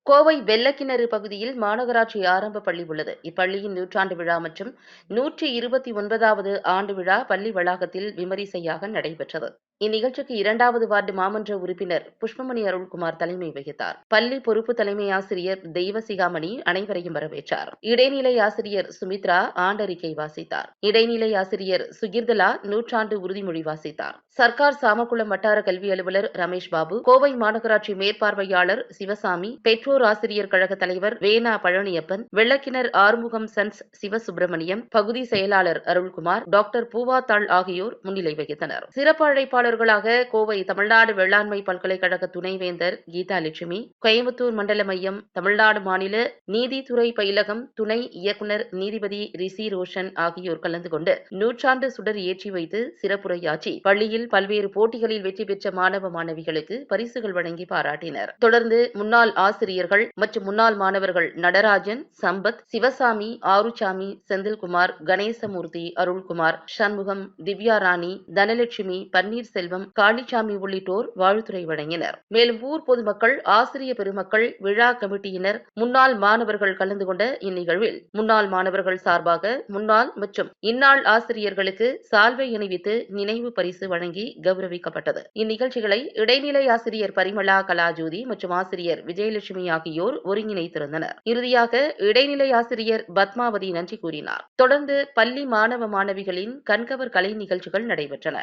கோவை வெள்ளக்கிணறு பகுதியில் மாநகராட்சி ஆரம்ப பள்ளி உள்ளது. இப்பள்ளியின் நூற்றாண்டு விழா மற்றும் 129வது ஆண்டு விழா பள்ளி வளாகத்தில் விமரிசையாக நடைபெற்றது. இந்நிகழ்ச்சிக்கு 2வது வார்டு மாமன்ற உறுப்பினர் புஷ்பமணி அருள்குமார் தலைமை வகித்தார். பள்ளி பொறுப்பு தலைமை ஆசிரியர் தெய்வசிகாமணி அனைவரையும் வரவேற்றார். இடைநிலை ஆசிரியர் சுமித்ரா ஆண்டறிக்கை வாசித்தார். இடைநிலை ஆசிரியர் சுகிர்தலா நூற்றாண்டு உறுதிமொழி வாசித்தார். சர்க்கார் சாமக்குளம் வட்டார கல்வி அலுவலர் ரமேஷ் பாபு, கோவை மாநகராட்சி மேற்பார்வையாளர் சிவசாமி, பெற்றோர் ஆசிரியர் கழக தலைவர் வேணா பழனியப்பன், வெள்ளக்கிணர் ஆறுமுகம் சன்ஸ் சிவசுப்பிரமணியம், பகுதி செயலாளர் அருள்குமார், டாக்டர் பூவாத்தாள் ஆகியோர் முன்னிலை வகித்தனர். சிறப்பு அழைப்பாளர்களாக கோவை தமிழ்நாடு வேளாண்மை பல்கலைக்கழக துணைவேந்தர் கீதாலட்சுமி, கோயம்புத்தூர் மண்டல மையம், தமிழ்நாடு மாநில நீதித்துறை பயிலகம் துணை இயக்குநர் நீதிபதி ரிஷி ரோஷன் ஆகியோர் கலந்து கொண்டு நூற்றாண்டு சுடர் ஏற்றி வைத்து சிறப்புரையாற்றி பள்ளியில் பல்வேறு போட்டிகளில் வெற்றி பெற்ற மாணவ மாணவிகளுக்கு பரிசுகள் வழங்கி பாராட்டினர். தொடர்ந்து முன்னாள் ஆசிரியர்கள் மற்றும் முன்னாள் மாணவர்கள் நடராஜன், சம்பத், சிவசாமி, ஆறுசாமி, செந்தில்குமார், கணேசமூர்த்தி, அருள்குமார், சண்முகம், திவ்யா ராணி, தனலட்சுமி, பன்னீர்செல்வம், காளிசாமி உள்ளிட்டோர் வாழ்த்துரை வழங்கினர். மேலும் ஊர் பொதுமக்கள், ஆசிரிய பெருமக்கள், விழா கமிட்டியினர், முன்னாள் மாணவர்கள் கலந்து கொண்ட இந்நிகழ்வில் முன்னாள் மாணவர்கள் சார்பாக முன்னாள் மற்றும் இந்நாள் ஆசிரியர்களுக்கு சால்வை அணிவித்து நினைவு பரிசு வழங்கி கௌரவிக்கப்பட்டது. இந்நிகழ்ச்சிகளை இடைநிலை ஆசிரியர் பரிமளா கலாஜோதி மற்றும் ஆசிரியர் விஜயலட்சுமி ஆகியோர் ஒருங்கிணைத்திருந்தனர். இறுதியாக இடைநிலை ஆசிரியர் பத்மாவதி நன்றி கூறினார். தொடர்ந்து பள்ளி மாணவ மாணவிகளின் கண்கவர் கலை நிகழ்ச்சிகள் நடைபெற்றன.